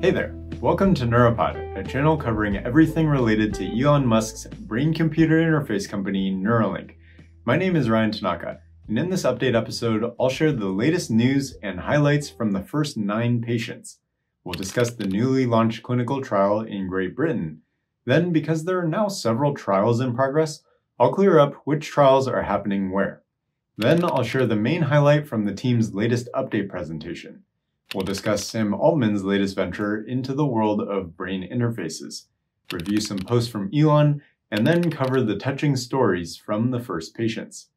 Hey there, welcome to Neura Pod, a channel covering everything related to Elon Musk's brain-computer interface company, Neuralink. My name is Ryan Tanaka, and in this update episode, I'll share the latest news and highlights from the first 9 patients. We'll discuss the newly launched clinical trial in Great Britain. Then, because there are now several trials in progress, I'll clear up which trials are happening where. Then I'll share the main highlight from the team's latest update presentation. We'll discuss Sam Altman's latest venture into the world of brain interfaces, review some posts from Elon, and then cover the touching stories from the first patients.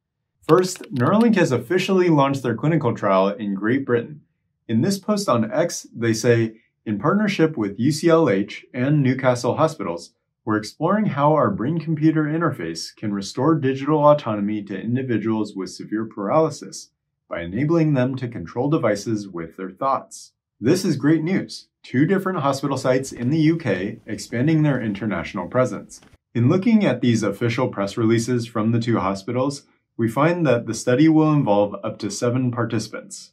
First, Neuralink has officially launched their clinical trial in Great Britain. In this post on X, they say, in partnership with UCLH and Newcastle Hospitals, we're exploring how our brain-computer interface can restore digital autonomy to individuals with severe paralysis, by enabling them to control devices with their thoughts. This is great news. 2 different hospital sites in the UK expanding their international presence. In looking at these official press releases from the 2 hospitals, we find that the study will involve up to 7 participants.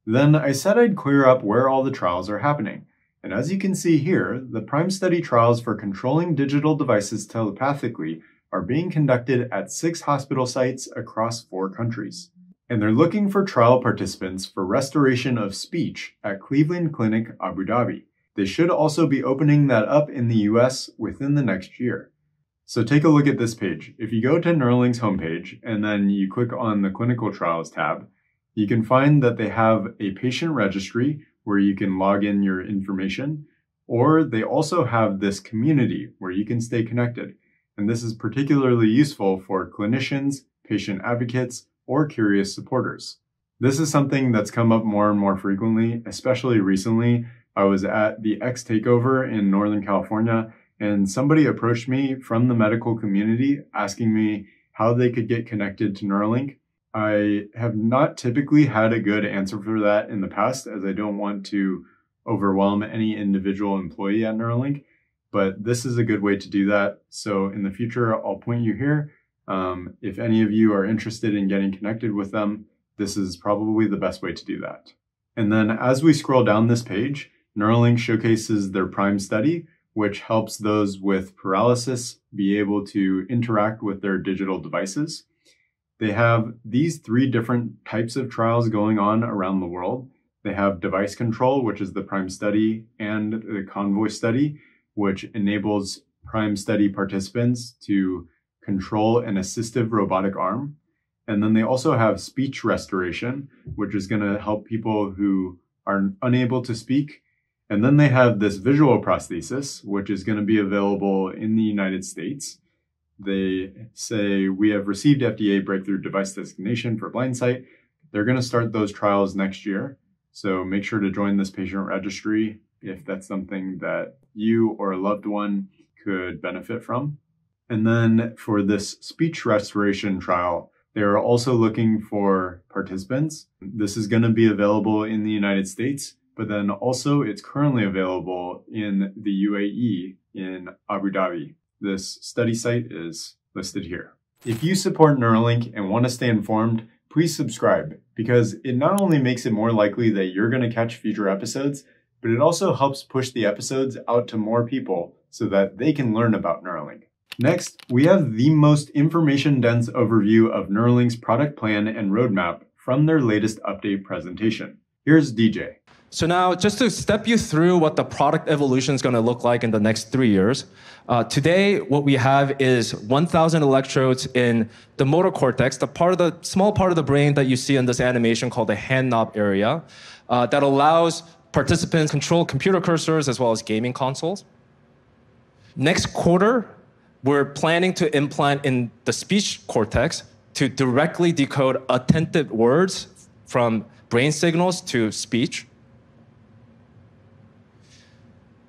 Then I said I'd clear up where all the trials are happening. And as you can see here, the prime study trials for controlling digital devices telepathically are being conducted at 6 hospital sites across 4 countries. And they're looking for trial participants for restoration of speech at Cleveland Clinic, Abu Dhabi. They should also be opening that up in the US within the next year. So take a look at this page. If you go to Neuralink's homepage and then you click on the Clinical Trials tab, you can find that they have a patient registry where you can log in your information, or they also have this community where you can stay connected. And this is particularly useful for clinicians, patient advocates, or curious supporters. This is something that's come up more and more frequently, especially recently. I was at the X Takeover in Northern California, and somebody approached me from the medical community asking me how they could get connected to Neuralink. I have not typically had a good answer for that in the past, as I don't want to overwhelm any individual employee at Neuralink, but this is a good way to do that. So in the future, I'll point you here. If any of you are interested in getting connected with them, this is probably the best way to do that. And then as we scroll down this page, Neuralink showcases their Prime study, which helps those with paralysis be able to interact with their digital devices. They have these 3 different types of trials going on around the world. They have device control, which is the Prime study, and the Convoy study, which enables Prime study participants to control an assistive robotic arm. And then they also have speech restoration, which is going to help people who are unable to speak. And then they have this visual prosthesis, which is going to be available in the United States. They say, we have received FDA breakthrough device designation for blind sight. They're going to start those trials next year. So make sure to join this patient registry if that's something that you or a loved one could benefit from. And then for this speech restoration trial, they are also looking for participants. This is going to be available in the United States, but then also it's currently available in the UAE in Abu Dhabi. This study site is listed here. If you support Neuralink and want to stay informed, please subscribe, because it not only makes it more likely that you're going to catch future episodes, but it also helps push the episodes out to more people so that they can learn about Neuralink. Next, we have the most information-dense overview of Neuralink's product plan and roadmap from their latest update presentation. Here's DJ. So now, just to step you through what the product evolution is going to look like in the next 3 years, today what we have is 1,000 electrodes in the motor cortex, the small part of the brain that you see in this animation called the hand knob area, that allows participants to control computer cursors as well as gaming consoles. Next quarter, we're planning to implant in the speech cortex to directly decode attentive words from brain signals to speech.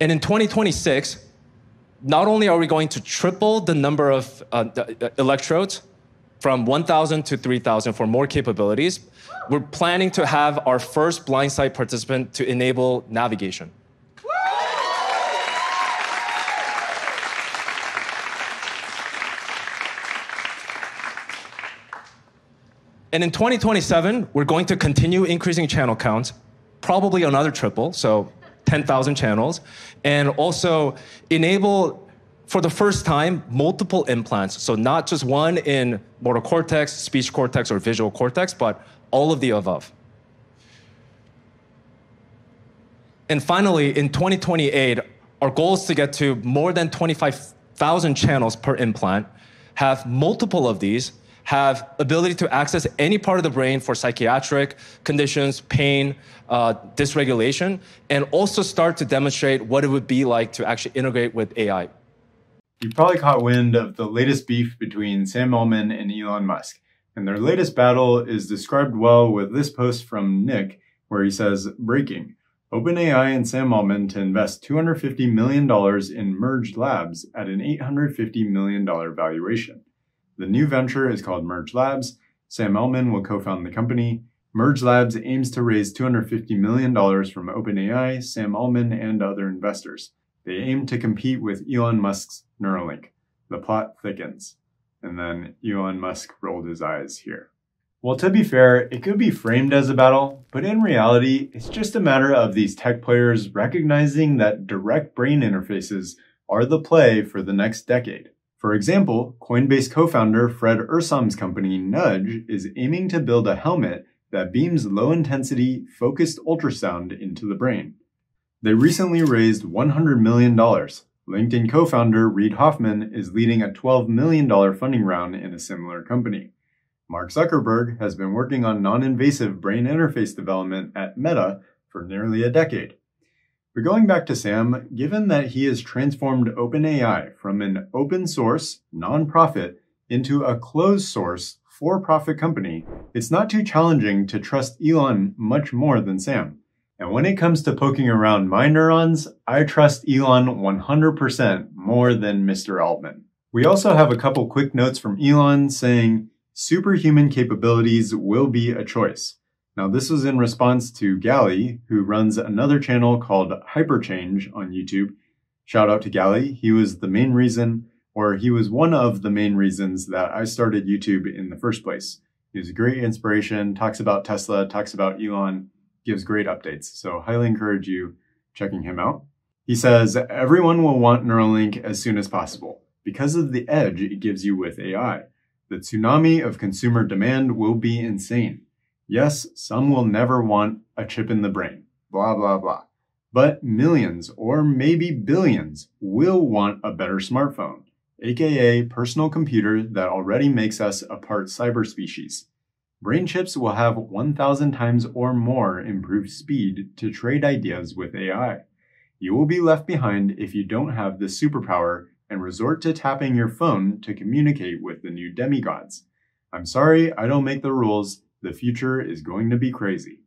And in 2026, not only are we going to triple the number of electrodes from 1,000 to 3,000 for more capabilities, we're planning to have our first blind sight participant to enable navigation. And in 2027, we're going to continue increasing channel counts, probably another triple, so 10,000 channels, and also enable, for the first time, multiple implants. So not just one in motor cortex, speech cortex, or visual cortex, but all of the above. And finally, in 2028, our goal is to get to more than 25,000 channels per implant, have multiple of these, have ability to access any part of the brain for psychiatric conditions, pain, dysregulation, and also start to demonstrate what it would be like to actually integrate with AI. You probably caught wind of the latest beef between Sam Altman and Elon Musk, and their latest battle is described well with this post from Nick, where he says, breaking, OpenAI and Sam Altman to invest $250 million in Merge Labs at an $850 million valuation. The new venture is called Merge Labs. Sam Altman will co-found the company. Merge Labs aims to raise $250 million from OpenAI, Sam Altman, and other investors. They aim to compete with Elon Musk's Neuralink. The plot thickens. And then Elon Musk rolled his eyes here. Well, to be fair, it could be framed as a battle, but in reality, it's just a matter of these tech players recognizing that direct brain interfaces are the play for the next decade. For example, Coinbase co-founder Fred Ursam's company Nudge is aiming to build a helmet that beams low-intensity, focused ultrasound into the brain. They recently raised $100 million. LinkedIn co-founder Reid Hoffman is leading a $12 million funding round in a similar company. Mark Zuckerberg has been working on non-invasive brain interface development at Meta for nearly a decade. But going back to Sam, given that he has transformed OpenAI from an open source, nonprofit, into a closed source, for-profit company, it's not too challenging to trust Elon much more than Sam. And when it comes to poking around my neurons, I trust Elon 100% more than Mr. Altman. We also have a couple quick notes from Elon saying, superhuman capabilities will be a choice. Now, this was in response to Gally, who runs another channel called Hyperchange on YouTube. Shout out to Gally. He was the main reason, or he was one of the main reasons that I started YouTube in the first place. He was a great inspiration, talks about Tesla, talks about Elon, gives great updates. So highly encourage you checking him out. He says, everyone will want Neuralink as soon as possible because of the edge it gives you with AI. The tsunami of consumer demand will be insane. Yes, some will never want a chip in the brain, blah, blah, blah. But millions or maybe billions will want a better smartphone, aka personal computer that already makes us a part cyber species. Brain chips will have 1,000 times or more improved speed to trade ideas with AI. You will be left behind if you don't have this superpower and resort to tapping your phone to communicate with the new demigods. I'm sorry, I don't make the rules. The future is going to be crazy.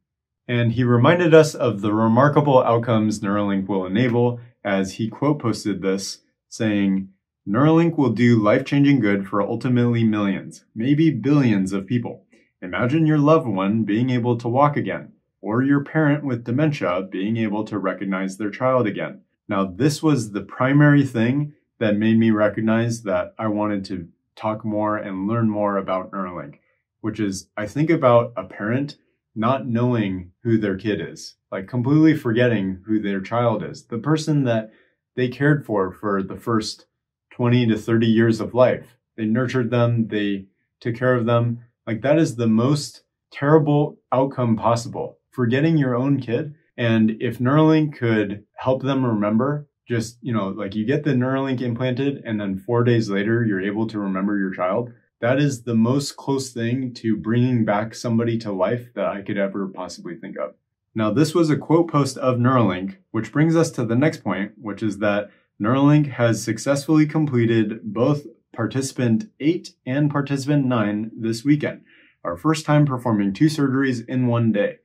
And he reminded us of the remarkable outcomes Neuralink will enable as he quote posted this, saying, Neuralink will do life-changing good for ultimately millions, maybe billions of people. Imagine your loved one being able to walk again, or your parent with dementia being able to recognize their child again. Now, this was the primary thing that made me recognize that I wanted to talk more and learn more about Neuralink, which is I think about a parent not knowing who their kid is, like completely forgetting who their child is, the person that they cared for the first 20 to 30 years of life. They nurtured them, they took care of them. Like that is the most terrible outcome possible, forgetting your own kid. And if Neuralink could help them remember, just, like you get the Neuralink implanted and then 4 days later, you're able to remember your child. That is the most close thing to bringing back somebody to life that I could ever possibly think of. Now, this was a quote post of Neuralink, which brings us to the next point, which is that Neuralink has successfully completed both participant 8 and participant 9 this weekend, our first time performing 2 surgeries in one day.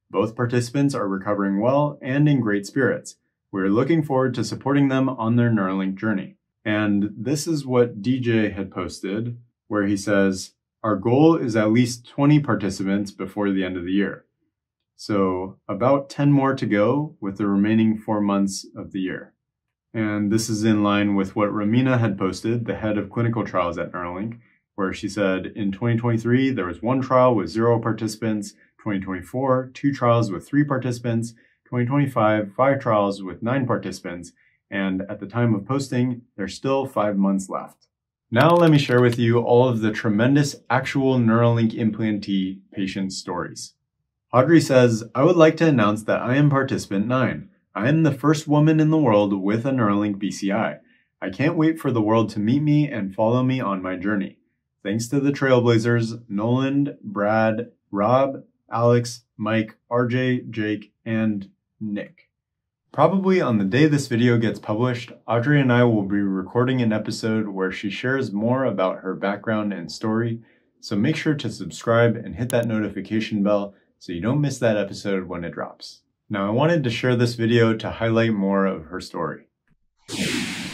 Both participants are recovering well and in great spirits. We're looking forward to supporting them on their Neuralink journey. And this is what DJ had posted, where he says, our goal is at least 20 participants before the end of the year. So about 10 more to go with the remaining 4 months of the year. And this is in line with what Romina had posted, the head of clinical trials at Neuralink, where she said in 2023, there was 1 trial with 0 participants, 2024, 2 trials with 3 participants, 2025, 5 trials with 9 participants, and at the time of posting, there's still 5 months left. Now let me share with you all of the tremendous actual Neuralink implantee patient stories. Audrey says, I would like to announce that I am participant 9. I am the first woman in the world with a Neuralink BCI. I can't wait for the world to meet me and follow me on my journey. Thanks to the Trailblazers, Nolan, Brad, Rob, Alex, Mike, RJ, Jake, and Nick. Probably on the day this video gets published, Audrey and I will be recording an episode where she shares more about her background and story, so make sure to subscribe and hit that notification bell so you don't miss that episode when it drops. Now I wanted to share this video to highlight more of her story.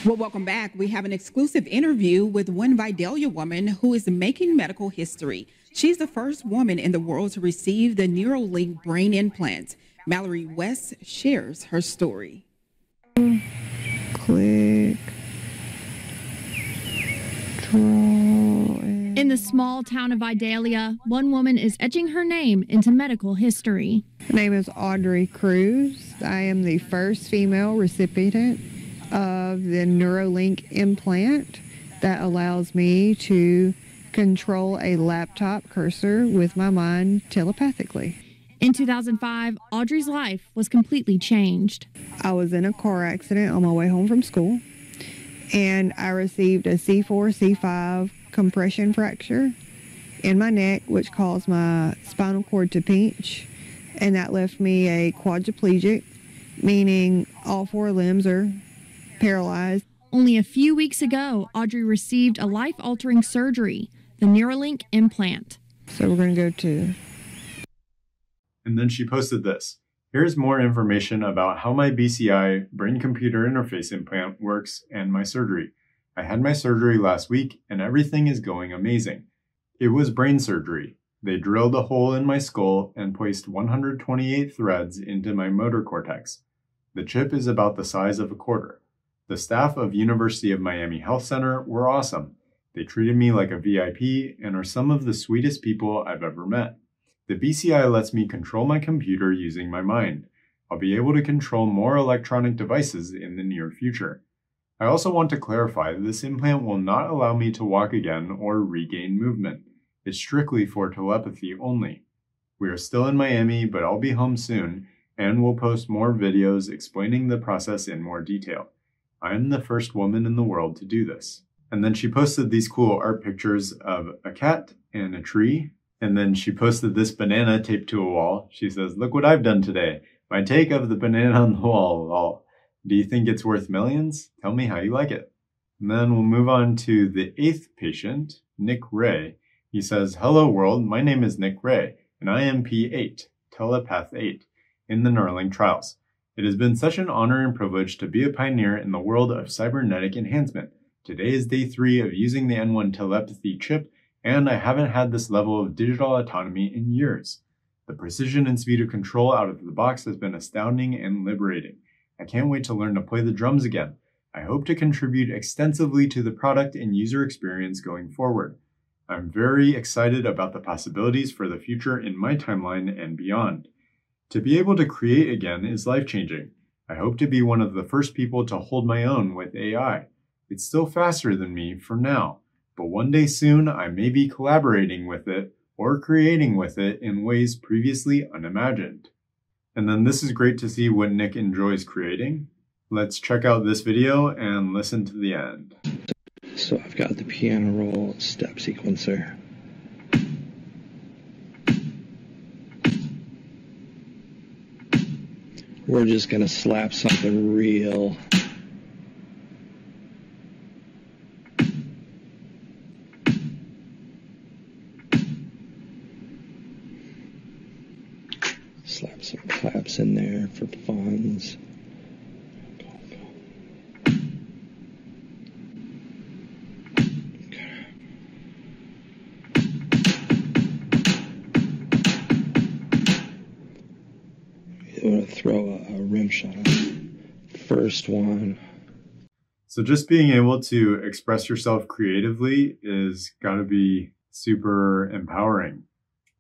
Well, welcome back. We have an exclusive interview with one Vidalia woman who is making medical history. She's the first woman in the world to receive the Neuralink brain implants. Mallory West shares her story. Click. In the small town of Vidalia, one woman is etching her name into medical history. My name is Audrey Cruz. I am the first female recipient of the Neuralink implant that allows me to control a laptop cursor with my mind telepathically. In 2005, Audrey's life was completely changed. I was in a car accident on my way home from school, and I received a C4, C5 compression fracture in my neck, which caused my spinal cord to pinch, and that left me a quadriplegic, meaning all 4 limbs are paralyzed. Only a few weeks ago, Audrey received a life-altering surgery, the Neuralink implant. So we're going to go to... And then she posted this. Here's more information about how my BCI, brain-computer interface implant, works and my surgery. I had my surgery last week and everything is going amazing. It was brain surgery. They drilled a hole in my skull and placed 128 threads into my motor cortex. The chip is about the size of a quarter. The staff of University of Miami Health Center were awesome. They treated me like a VIP and are some of the sweetest people I've ever met. The BCI lets me control my computer using my mind. I'll be able to control more electronic devices in the near future. I also want to clarify that this implant will not allow me to walk again or regain movement. It's strictly for telepathy only. We are still in Miami, but I'll be home soon, and we'll post more videos explaining the process in more detail. I am the first woman in the world to do this. And then she posted these cool art pictures of a cat and a tree. And then she posted this banana taped to a wall. She says, look what I've done today. My take of the banana on the wall. Lol. Do you think it's worth millions? Tell me how you like it. And then we'll move on to the 8th patient, Nick Ray. He says, hello world, my name is Nick Ray, and I am P8, Telepath 8, in the Neuralink trials. It has been such an honor and privilege to be a pioneer in the world of cybernetic enhancement. Today is day 3 of using the N1 telepathy chip, and I haven't had this level of digital autonomy in years. The precision and speed of control out of the box has been astounding and liberating. I can't wait to learn to play the drums again. I hope to contribute extensively to the product and user experience going forward. I'm very excited about the possibilities for the future in my timeline and beyond. To be able to create again is life-changing. I hope to be one of the first people to hold my own with AI. It's still faster than me for now, but one day soon I may be collaborating with it or creating with it in ways previously unimagined. And then this is great to see what Nick enjoys creating. Let's check out this video and listen to the end. So I've got the piano roll step sequencer. We're just gonna slap something real. Slap some claps in there for funds. I'm going to throw a rim shot on first one. So just being able to express yourself creatively is got to be super empowering.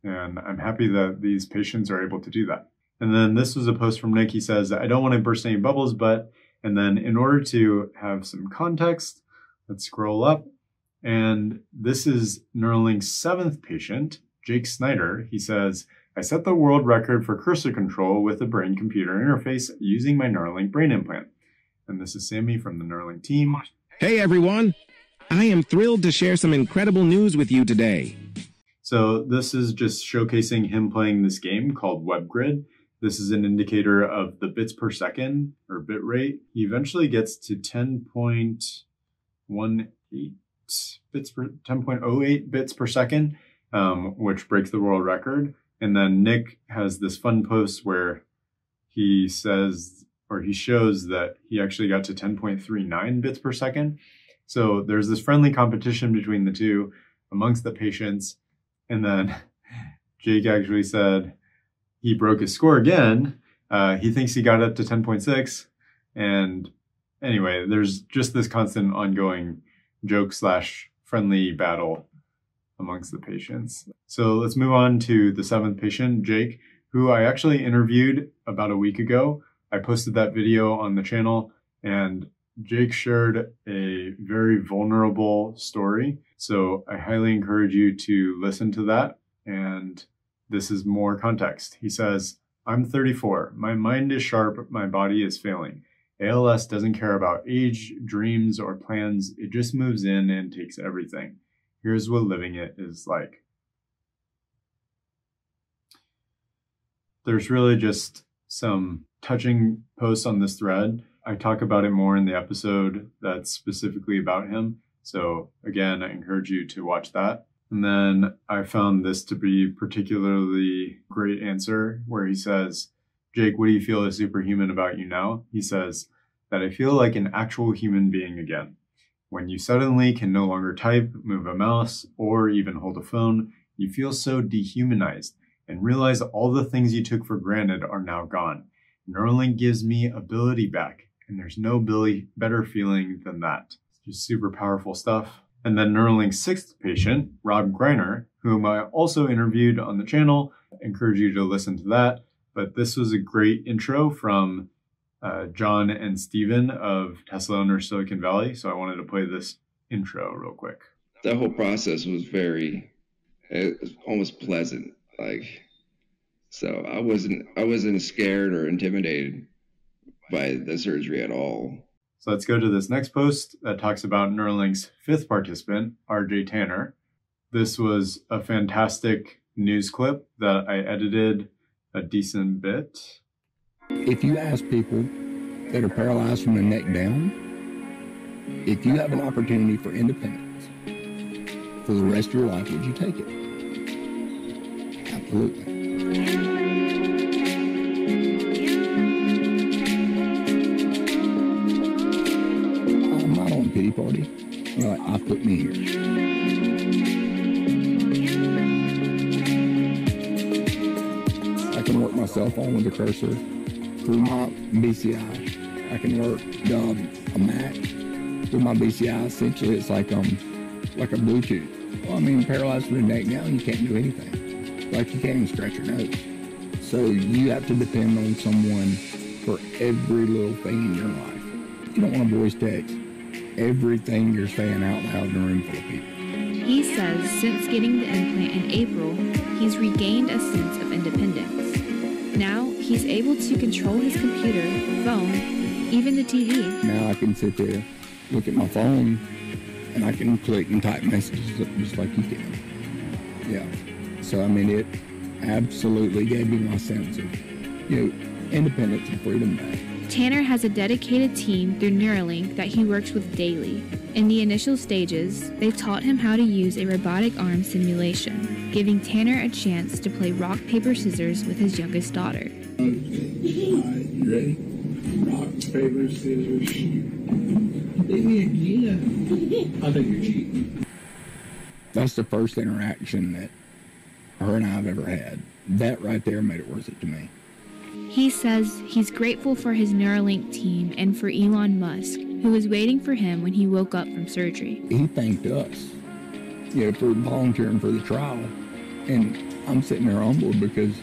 And I'm happy that these patients are able to do that. And then this was a post from Nick. He says, I don't want to burst any bubbles, but, and then in order to have some context, let's scroll up. And this is Neuralink's 7th patient, Jake Snyder. He says, I set the world record for cursor control with a brain-computer interface using my Neuralink brain implant. And this is Sammy from the Neuralink team. Hey everyone! I am thrilled to share some incredible news with you today. So this is just showcasing him playing this game called WebGrid. This is an indicator of the bits per second or bit rate. He eventually gets to 10.08 bits per second, which breaks the world record. And then Nick has this fun post where he says, or he shows that he actually got to 10.39 bits per second. So there's this friendly competition between the two amongst the patients. And then Jake actually said he broke his score again. He thinks he got up to 10.6. And anyway, there's just this constant ongoing joke/friendly battle amongst the patients. So let's move on to the 7th patient, Jake, who I actually interviewed about a week ago. I posted that video on the channel, and Jake shared a very vulnerable story. So I highly encourage you to listen to that. And this is more context. He says, I'm 34. My mind is sharp. My body is failing. ALS doesn't care about age, dreams, or plans. It just moves in and takes everything. Here's what living it is like. There's really just some touching posts on this thread. I talk about it more in the episode that's specifically about him. So again, I encourage you to watch that. And then I found this to be particularly great answer where he says, Jake, what do you feel is superhuman about you now? He says that I feel like an actual human being again. When you suddenly can no longer type, move a mouse, or even hold a phone, you feel so dehumanized and realize all the things you took for granted are now gone. Neuralink gives me ability back, and there's no better feeling than that. It's just super powerful stuff. And then Neuralink's 6th patient, Rob Greiner, whom I also interviewed on the channel. I encourage you to listen to that. But this was a great intro from John and Steven of Tesla Owners Silicon Valley. So I wanted to play this intro real quick. That whole process was it was almost pleasant. So I wasn't scared or intimidated by the surgery at all. So let's go to this next post that talks about Neuralink's 5th participant, RJ Tanner. This was a fantastic news clip that I edited a decent bit. If you ask people that are paralyzed from the neck down, if you have an opportunity for independence for the rest of your life, would you take it? Absolutely. I'm not on a pity party. I put me here. I can work my cell phone with a cursor through my BCI. I can work a Mac with my BCI. Essentially, it's like a Bluetooth. Well, I mean, paralyzed from the neck down, you can't do anything. You can't even scratch your nose. So you have to depend on someone for every little thing in your life. You don't want to voice text everything you're saying out loud in a room full of people. He says since getting the implant in April, he's regained a sense of independence. Now he's able to control his computer, phone, even the TV. Now I can sit there, look at my phone, and I can click and type messages just like you can. Yeah. So, I mean, it absolutely gave me my sense of, independence and freedom back. Tanner has a dedicated team through Neuralink that he works with daily. In the initial stages, they taught him how to use a robotic arm simulation, giving Tanner a chance to play rock, paper, scissors with his youngest daughter. You ready? Rock, paper, scissors, shoot. Leave me again. I think you're cheating. That's the first interaction that her and I have ever had. That right there made it worth it to me. He says he's grateful for his Neuralink team and for Elon Musk, who was waiting for him when he woke up from surgery. He thanked us, for volunteering for the trial. And I'm sitting there humbled because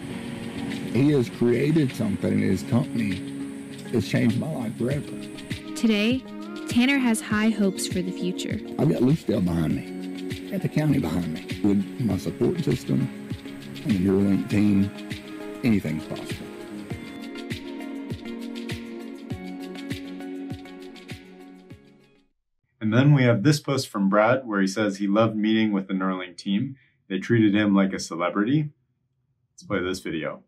He has created something in his company that's changed my life forever. Today, Tanner has high hopes for the future. I've got Lucedale behind me, got the county behind me. With my support system and the Neuralink team, anything's possible. And then we have this post from Brad where he says he loved meeting with the Neuralink team. They treated him like a celebrity. Let's play this video.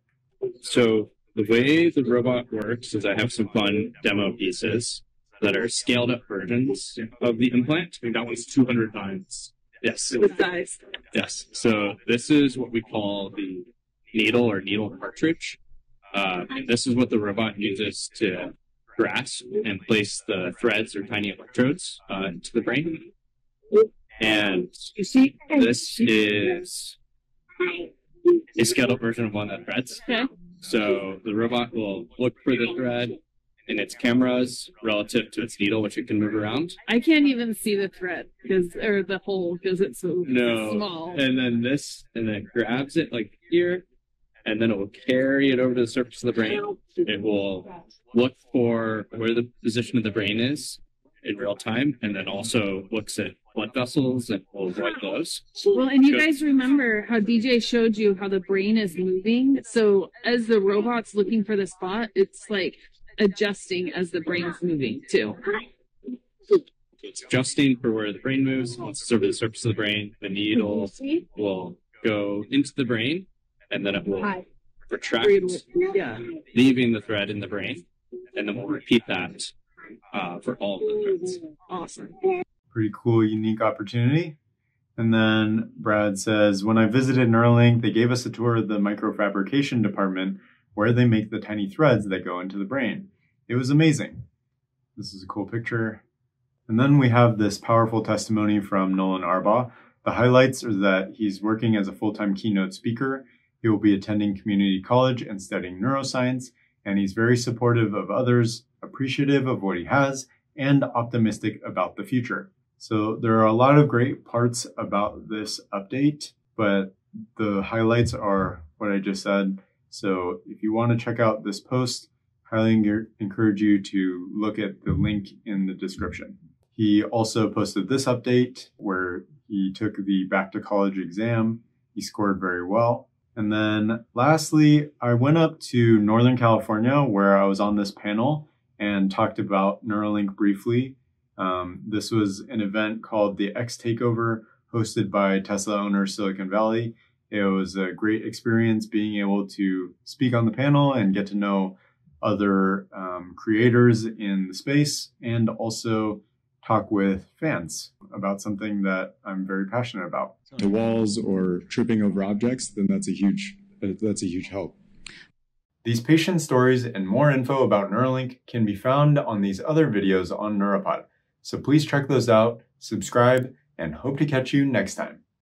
So the way the robot works is I have some fun demo pieces that are scaled up versions of the implant. I think that one's 200 times. Yes. With size. Yes. So this is what we call the needle or needle cartridge. And this is what the robot uses to grasp and place the threads or tiny electrodes into the brain. And this is a scaled up version of one that threads. Okay. So the robot will look for the thread in its cameras relative to its needle, which it can move around. I can't even see the thread or the hole because it's so small. And then it grabs it like here, and then it will carry it over to the surface of the brain. It will look for where the position of the brain is in real time, and then also looks at blood vessels and will avoid those. Well, and you guys remember how DJ showed you how the brain is moving? So as the robot's looking for the spot, it's like adjusting as the brain's moving too. It's adjusting for where the brain moves. Once it's over the surface of the brain, the needle will go into the brain, and then it will retract, leaving the thread in the brain. And then we'll repeat that for all of the threads. Awesome. Pretty cool, unique opportunity. And then Brad says, when I visited Neuralink, they gave us a tour of the microfabrication department where they make the tiny threads that go into the brain. It was amazing. This is a cool picture. And then we have this powerful testimony from Nolan Arbaugh. The highlights are that he's working as a full-time keynote speaker. He will be attending community college and studying neuroscience, and he's very supportive of others, appreciative of what he has, and optimistic about the future. So there are a lot of great parts about this update, but the highlights are what I just said. So if you want to check out this post, highly encourage you to look at the link in the description. He also posted this update where he took the back to college exam. He scored very well. And then lastly, I went up to Northern California where I was on this panel and talked about Neuralink briefly. This was an event called the X Takeover, hosted by Tesla owner Silicon Valley. It was a great experience being able to speak on the panel and get to know other creators in the space, and also talk with fans about something that I'm very passionate about. The walls or tripping over objects, then that's a huge help. These patient stories and more info about Neuralink can be found on these other videos on Neura Pod. So please check those out, subscribe, and hope to catch you next time.